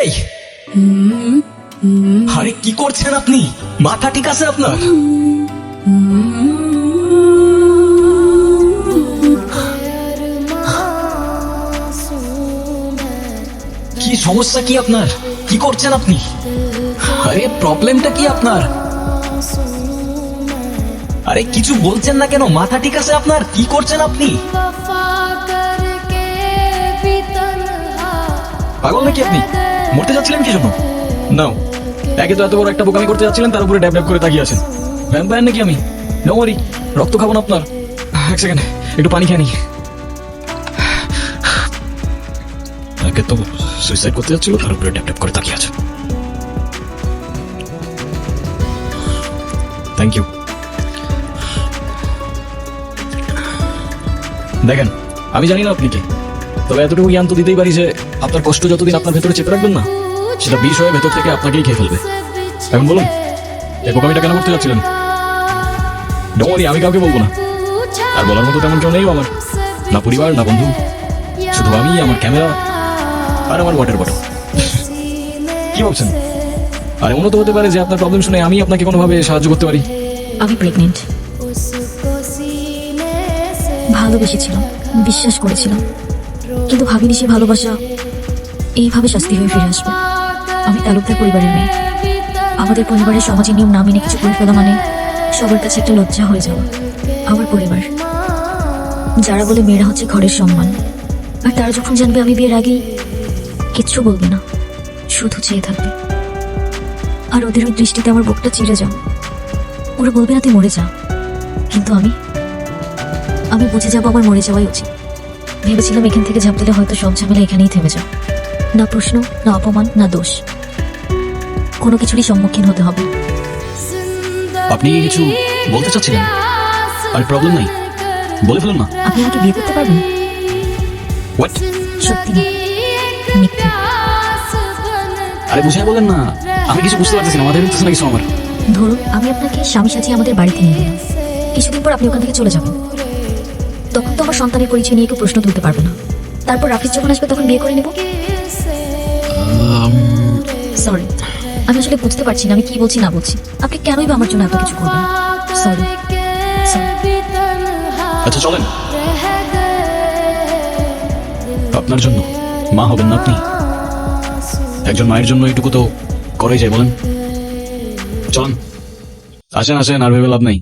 এই আরে কি করছেন আপনি? মাথা ঠিক আছে আপনার? কি সমস্যা কি আপনার? কি করছেন আপনি? আরে প্রবলেমটা কি আপনার? আরে কিছু বলছেন না কেন? মাথা ঠিক আছে আপনার? কি করছেন আপনি? পাগল নাকি আপনি? মরতে যাচ্ছিলেন কি জন্য? নাও, একে তো এত বড় একটা বোকামি করতে যাচ্ছিলেন, তার উপরে ড্যাব ড্যাব করে তাকিয়ে আছেন। ভ্যাম্পায়ার নাকি আমি? নো ওয়ারি, রক্ত খাবো না আপনার। এক সেকেন্ড, একটু পানি খেয়ে নি। একে তো সুইসাইড করতে যাচ্ছিল, তার উপরে ড্যাব ড্যাব করে তাকিয়ে আছে। Thank you. দেখেন, আমি জানি না আপনি কে, তবে এতটুকু জ্ঞান তো দিতেই পারি যে আপনার কষ্ট যতদিন আপনার ভেতরে চেপে রাখবেন না, সেটা বিষ হয়ে ভেতর থেকে আপনাকেই খেয়ে ফেলবে। এখন বলুন, এই বোকামিটা কেন করতে যাচ্ছিলেন? ডোন্ট ওয়ারি, আমি কাউকে বলবো না। আর বলার মতো তেমন কেউ নেই আমার, না পরিবার না বন্ধু, শুধু আমি, আমার ক্যামেরা আর আমার ওয়াটার বটল। কি ভাবছেন? আর এমনও তো হতে পারে যে আপনার প্রবলেম শুনে আমি আপনাকে কোনোভাবে সাহায্য করতে পারি। আমি প্রেগনেন্ট। ভালোবেসেছিলাম, বিশ্বাস করেছিলাম, কিন্তু ভাবিনি সে ভালোবাসা এইভাবে শাস্তি হয়ে ফিরে আসবে। আমি তালুকদার পরিবারের মেয়ে। আমাদের পরিবারের সমাজের নিয়ম না মেনে কিছু করে ফেলা মানে সবার কাছে একটা লজ্জা হয়ে যাওয়া। আমার পরিবার যারা বলে মেয়েরা হচ্ছে ঘরের সম্মান, আর তারা যখন জানবে আমি বিয়ের আগেই, কিচ্ছু বলবে না, শুধু চেয়ে থাকবে। আর ওদের ওই দৃষ্টিতে আমার বুকটা চিড়ে যাও। ওরা বলবে না তুই মরে যা, কিন্তু আমি বুঝে যাবো আমার মরে যাওয়াই উচিত। ভেবেছিলাম এখান থেকে ঝাঁপ দিলে হয়তো সব ঝামেলা এখানেই থেমে যাও, না প্রশ্ন, না অপমান, না দোষ, কোনো কিছুরই সম্মুখীন হতে হবে। আপনি কিছু বলতে চাচ্ছিলেন? আর প্রবলেম নাই, বলে ফেলুন না। আপনি আমাকে বিয়ে করতে পারবেন? হোয়াট? সত্যি না, মিথ্যে। আরে বুঝাই বলেন না, আমি কিছু বুঝতে পারতেছি না, মাথায় ঢুকতেছে না কিছু আমার। ধরুন আমি আপনাকে স্বামী সাথে আমাদের বাড়িতে নিয়ে গেলাম, কিছুদিন পর আপনি ওখান থেকে চলে যাবেন। তখন তো আমার সন্তানের পরিচয় নিয়ে কেউ প্রশ্ন তুলতে পারবে না। তারপর রাফিজ যখন আসবে তখন বিয়ে করে নেব। সরি, আমি আসলে বুঝতে পারছি না আমি কি বলছি না বলছি। আপনি কেনই বা আমার জন্য এত কিছু করবেন? সরি। আচ্ছা চলেন, আপনার জন্য মা হবেন না আপনি? একজন মায়ের জন্য এটুকু তো করাই যায়, বলেন? চলেন, আসেন আসেন, আর ভেবে লাভ নাই।